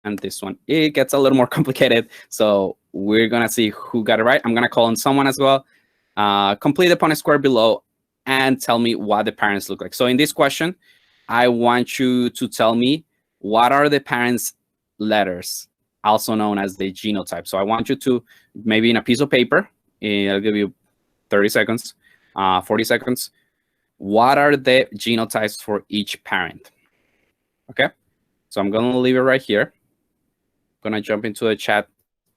and this one. It gets a little more complicated, so we're gonna see who got it right. I'm gonna call on someone as well. Complete the Punnett square below and tell me what the parents look like. So in this question, I want you to tell me what are the parents' letters, also known as the genotype. So I want you to, maybe in a piece of paper, I'll give you 30 seconds, 40 seconds. What are the genotypes for each parent? Okay, so I'm gonna leave it right here. I'm gonna jump into the chat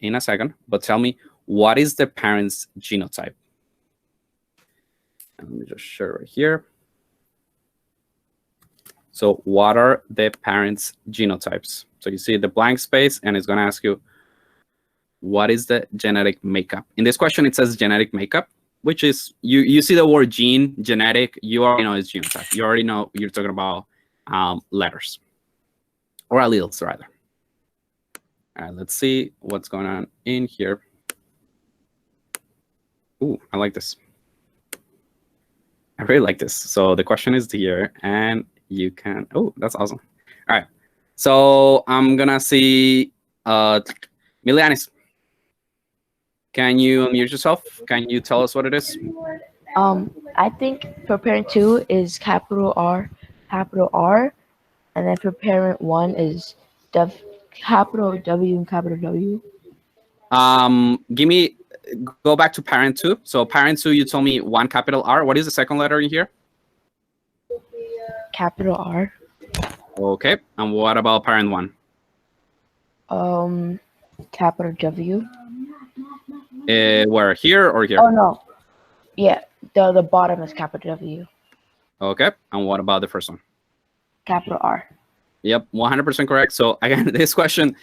in a second, but tell me, what is the parent's genotype? And let me just share right here. So what are the parents' genotypes? So you see the blank space, and it's gonna ask you, what is the genetic makeup? In this question, it says genetic makeup, which is, you see the word gene, genetic, you already know it's genotype. You already know you're talking about letters, or alleles rather. All right, let's see what's going on in here. Ooh, I like this. I really like this. So the question is here, and you can, oh, that's awesome. All right, so I'm gonna see Milianis. Can you unmute yourself? Can you tell us what it is? I think for parent 2 is capital R, and then for parent 1 is capital W and capital W. Give me, go back to parent 2. So parent 2, you told me one capital R. What is the second letter in here? Capital R. Okay, and what about parent 1? Capital W. Where, here or here? Oh no, yeah, the bottom is capital W. Okay, and what about the first one? Capital R. Yep, 100% correct. So again, this question,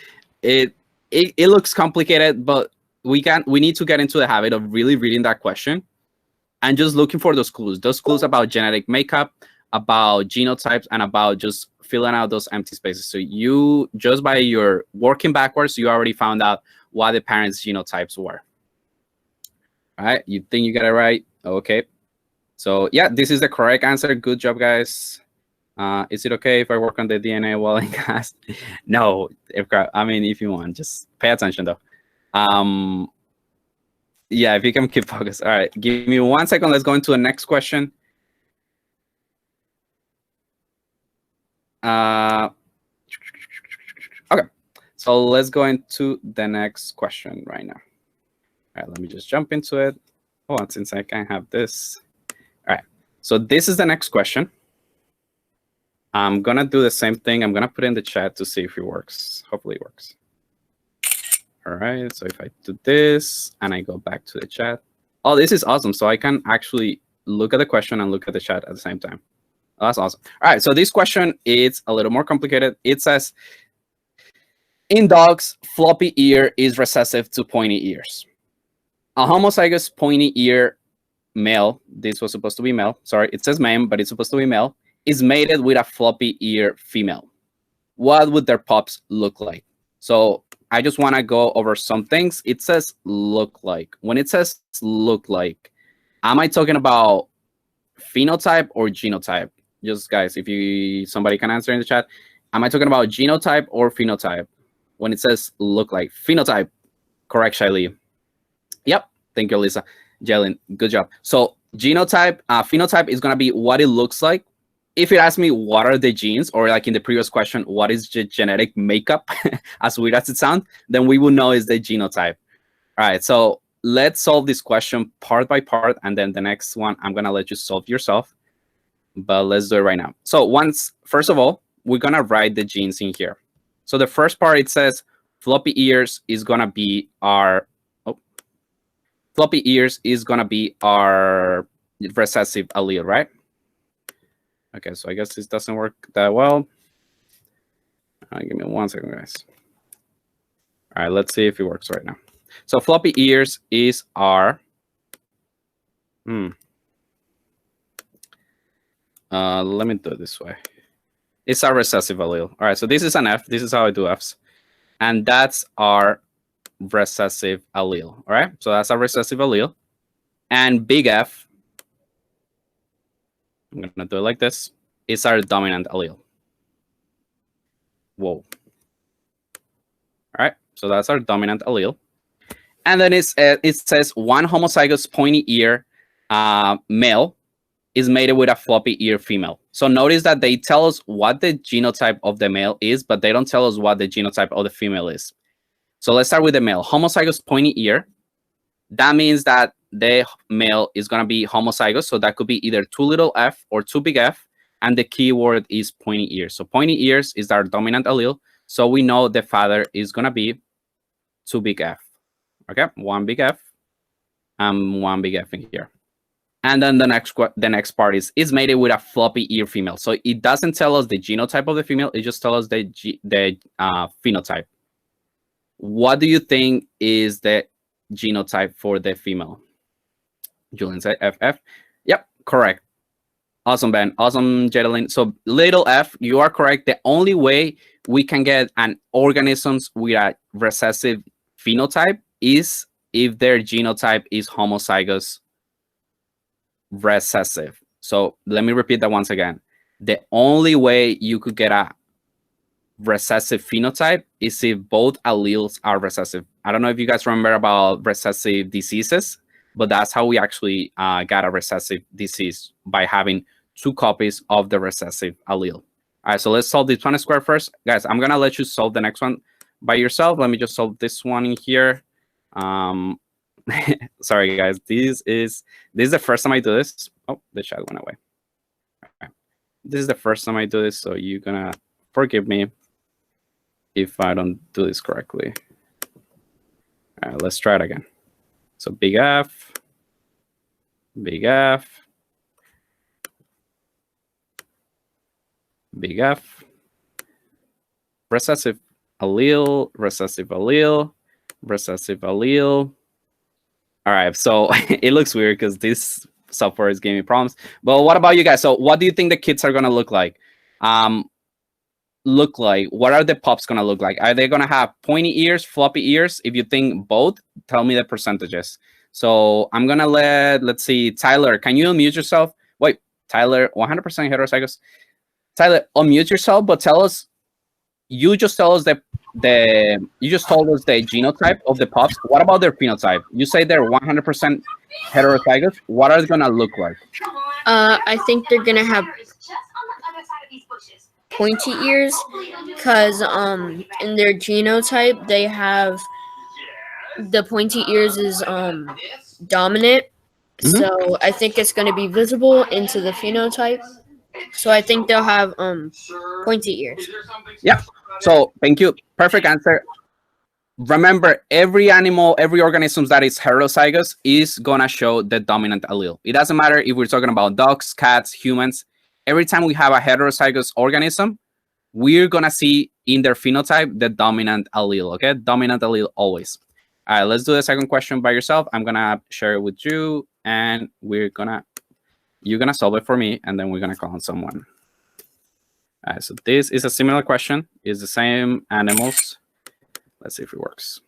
it looks complicated, but we need to get into the habit of really reading that question and just looking for those clues about genetic makeup, about genotypes, and about just filling out those empty spaces. So you, just by your working backwards, you already found out what the parents' genotypes were. All right, you think you got it right? Okay. So yeah, this is the correct answer. Good job, guys. Is it okay if I work on the DNA while in class? No, I mean, if you want, just pay attention though. Yeah, if you can keep focused. All right, give me 1 second. Let's go into the next question. Okay, so let's go into the next question right now. All right, let me just jump into it. Oh, since I can have this. All right, so this is the next question. I'm gonna do the same thing. I'm gonna put it in the chat to see if it works. Hopefully it works. All right, so if I do this and I go back to the chat. Oh, this is awesome. So I can actually look at the question and look at the chat at the same time. Oh, that's awesome. All right, so this question is a little more complicated. It says, in dogs, floppy ear is recessive to pointy ears. A homozygous pointy ear male, this was supposed to be male, sorry, it says male, but it's supposed to be male, is mated with a floppy ear female. What would their pups look like? So I just want to go over some things. It says look like. When it says look like, am I talking about phenotype or genotype? Just guys, if somebody can answer in the chat, am I talking about genotype or phenotype? When it says look like, phenotype, correct, Shaili? Yep, thank you, Lisa. Jalen, good job. So genotype, phenotype is gonna be what it looks like. If it asks me what are the genes, or like in the previous question, what is the genetic makeup, as weird as it sounds, then we will know is the genotype. All right, so let's solve this question part by part, and then the next one I'm gonna let you solve yourself. But let's do it right now. So first of all, we're gonna write the genes in here. So the first part, it says floppy ears is gonna be our recessive allele, right? Okay, so I guess this doesn't work that well. Give me 1 second, guys. All right, let's see if it works right now. So floppy ears is our let me do it this way. It's our recessive allele. All right, so this is an F. This is how I do Fs. And that's our recessive allele. All right, so that's our recessive allele. And big F, I'm going to do it like this, is our dominant allele. Whoa. So that's our dominant allele. And then it says one homozygous pointy ear male is mated with a floppy ear female. So notice that they tell us what the genotype of the male is, but they don't tell us what the genotype of the female is. So let's start with the male. Homozygous pointy ear. That means that the male is going to be homozygous. So that could be either too little f or too big F. And the key word is pointy ears. So pointy ears is our dominant allele. So we know the father is going to be too big F. Okay, one big F and one big F in here. And then the next part is mated with a floppy ear female. So it doesn't tell us the genotype of the female. It just tells us the phenotype. What do you think is the genotype for the female? Julian said FF. Yep, correct. Awesome, Ben. Awesome, Jetalyn. So little f, you are correct. The only way we can get an organisms with a recessive phenotype is if their genotype is homozygous recessive. So let me repeat that once again. The only way you could get a recessive phenotype is if both alleles are recessive. I don't know if you guys remember about recessive diseases, but that's how we actually got a recessive disease, by having 2 copies of the recessive allele. All right, so let's solve this one square first. Guys, I'm gonna let you solve the next one by yourself. Let me just solve this one in here. Sorry guys, this is the first time I do this. Oh, the chat went away. Okay. This is the first time I do this, so you're gonna forgive me if I don't do this correctly. All right, let's try it again. So big F, big F, big F, recessive allele, recessive allele, recessive allele. All right, so it looks weird because this software is giving me problems. But what about you guys? So what do you think the kids are gonna look like? What are the pups gonna look like? Are they gonna have pointy ears, floppy ears? If you think both, tell me the percentages. So I'm gonna let's see, Tyler, can you unmute yourself? Wait, Tyler, 100% heterozygous. Tyler, unmute yourself, but you just told us the genotype of the pups. What about their phenotype? You say they're 100% heterozygous. What are they gonna look like? I think they're gonna have pointy ears, because in their genotype they have the pointy ears is dominant. So I think it's gonna be visible into the phenotype. So I think they'll have pointy ears. Yeah. So thank you. Perfect answer. Remember, every animal, every organism that is heterozygous is gonna show the dominant allele. It doesn't matter if we're talking about dogs, cats, humans. Every time we have a heterozygous organism, we're gonna see in their phenotype the dominant allele. Okay, dominant allele always. All right, let's do the second question by yourself. I'm gonna share it with you, and you're gonna solve it for me, and then we're gonna call on someone. All right, so this is a similar question. It's the same animals. Let's see if it works.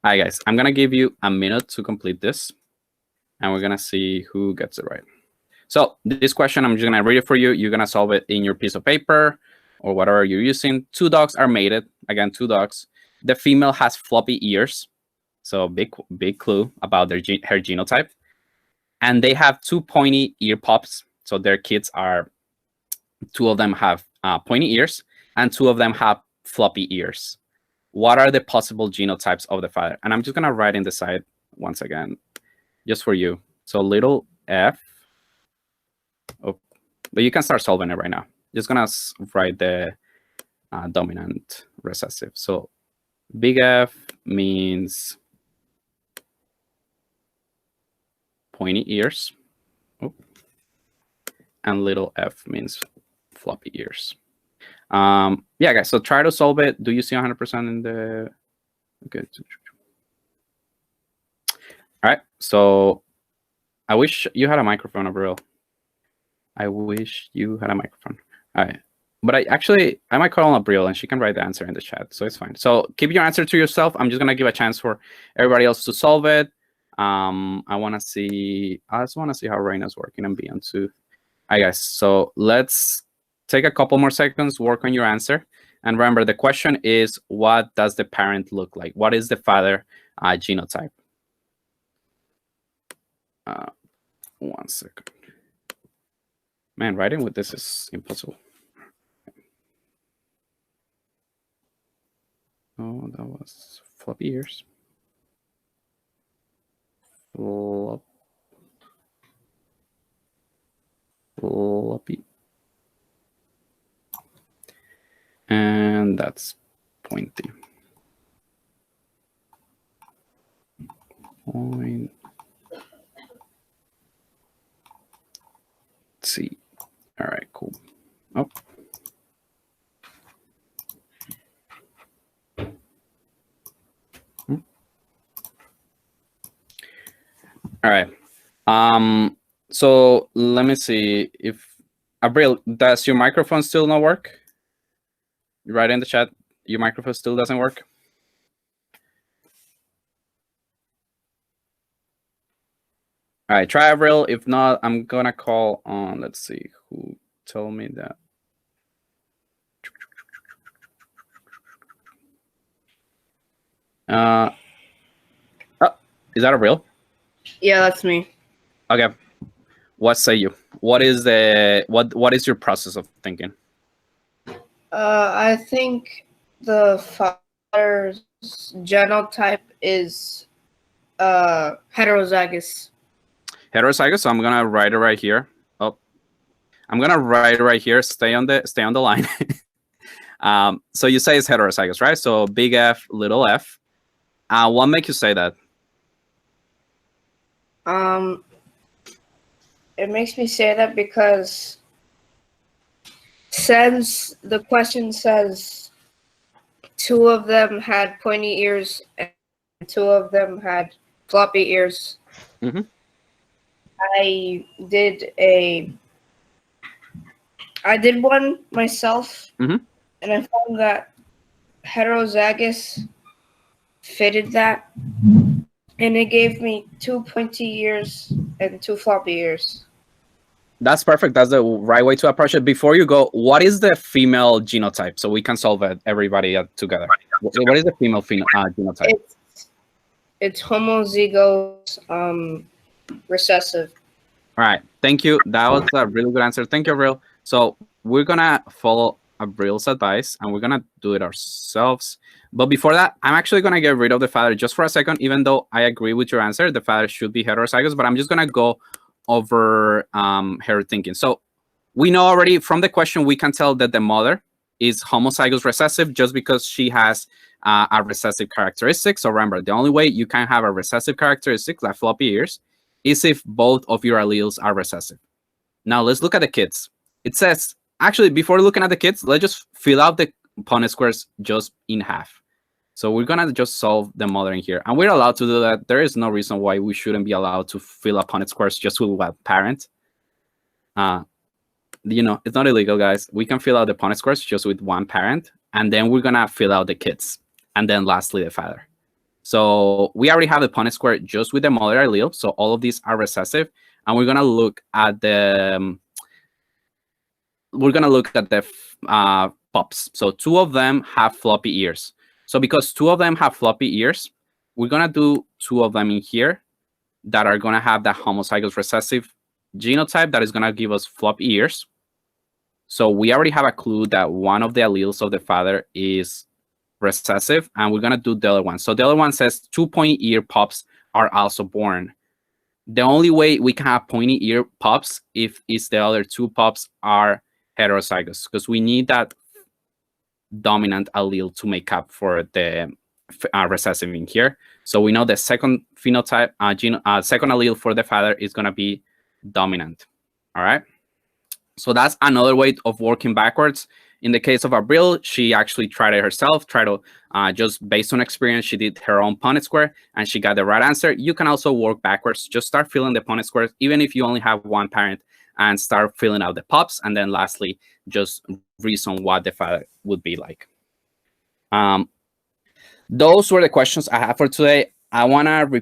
All right, guys, I'm gonna give you a minute to complete this, and we're gonna see who gets it right. So this question, I'm just gonna read it for you. You're gonna solve it in your piece of paper or whatever you're using. 2 dogs are mated. Again, 2 dogs. The female has floppy ears. So big clue about her genotype. And they have 2 pointy ear pups. So their kids are, 2 of them have pointy ears, and 2 of them have floppy ears. What are the possible genotypes of the father? And I'm just gonna write in the side once again, just for you. So little f. Oh, but you can start solving it right now. Just gonna write the dominant recessive. So big F means pointy ears. Oh. And little f means floppy ears. Yeah, guys, so try to solve it. Do you see 100% in the... Okay. All right, so I wish you had a microphone, Abril. I wish you had a microphone. All right, but I might call on Abril and she can write the answer in the chat, so it's fine. So keep your answer to yourself. I'm just gonna give a chance for everybody else to solve it. I just want to see how Reina's working and Beyond too. All right, guys, so let's take a couple more seconds, work on your answer. And remember, the question is, what does the parent look like? What is the father genotype? 1 second. Man, writing with this is impossible. Oh, that was floppy ears. Floppy. And that's pointy. Point. C. All right, cool. Oh. All right. So let me see if Abril, does your microphone still not work? You write in the chat, your microphone still doesn't work. All right, try Abril. If not, I'm gonna call on. Let's see who told me that. Oh, is that Abril? Yeah, that's me. Okay. What say you? What is the what is your process of thinking? I think the father's genotype is heterozygous. Heterozygous. So I'm gonna write it right here. Oh, I'm gonna write it right here. Stay on the line. So you say it's heterozygous, right? So big F, little f. What makes you say that? It makes me say that because since the question says 2 of them had pointy ears and 2 of them had floppy ears, Mhm. I did one myself, Mhm. and I found that heterozygous fitted that, and it gave me 2 pointy ears and 2 floppy ears. That's perfect. That's the right way to approach it. Before you go, what is the female genotype? So we can solve it, everybody together. What is the female genotype? It's homozygous recessive. All right. Thank you. That was a really good answer. Thank you, Abril. So we're gonna follow Abril's advice and we're gonna do it ourselves. But before that, I'm actually gonna get rid of the father just for a second, even though I agree with your answer. The father should be heterozygous, but I'm just gonna go over her thinking. So we know already from the question, we can tell that the mother is homozygous recessive just because she has a recessive characteristic. So remember, the only way you can have a recessive characteristic like floppy ears is if both of your alleles are recessive. Now let's look at the kids. It says, actually, before looking at the kids, let's just fill out the Punnett squares just in half. So we're gonna just solve the mother in here. And we're allowed to do that. There is no reason why we shouldn't be allowed to fill up Punnett squares just with one parent. It's not illegal, guys. We can fill out the Punnett squares just with one parent, and then we're gonna fill out the kids. And then lastly, the father. So we already have the Punnett square just with the mother allele. So all of these are recessive. And we're gonna look at the pups. So 2 of them have floppy ears. So because 2 of them have floppy ears, we're gonna do 2 of them in here that are gonna have that homozygous recessive genotype that is gonna give us floppy ears. So we already have a clue that one of the alleles of the father is recessive, and we're gonna do the other one. So the other one says 2 pointy ear pups are also born. The only way we can have pointy ear pups if the other 2 pups are heterozygous, because we need that dominant allele to make up for the recessive in here. So we know the second phenotype, second allele for the father is gonna be dominant. All right. So that's another way of working backwards. In the case of Abril, she actually tried it herself, just based on experience, she did her own Punnett square and she got the right answer. You can also work backwards. Just start filling the Punnett squares, even if you only have one parent, and start filling out the pups. And then lastly, just reason what the father would be like. Those were the questions I have for today. I want to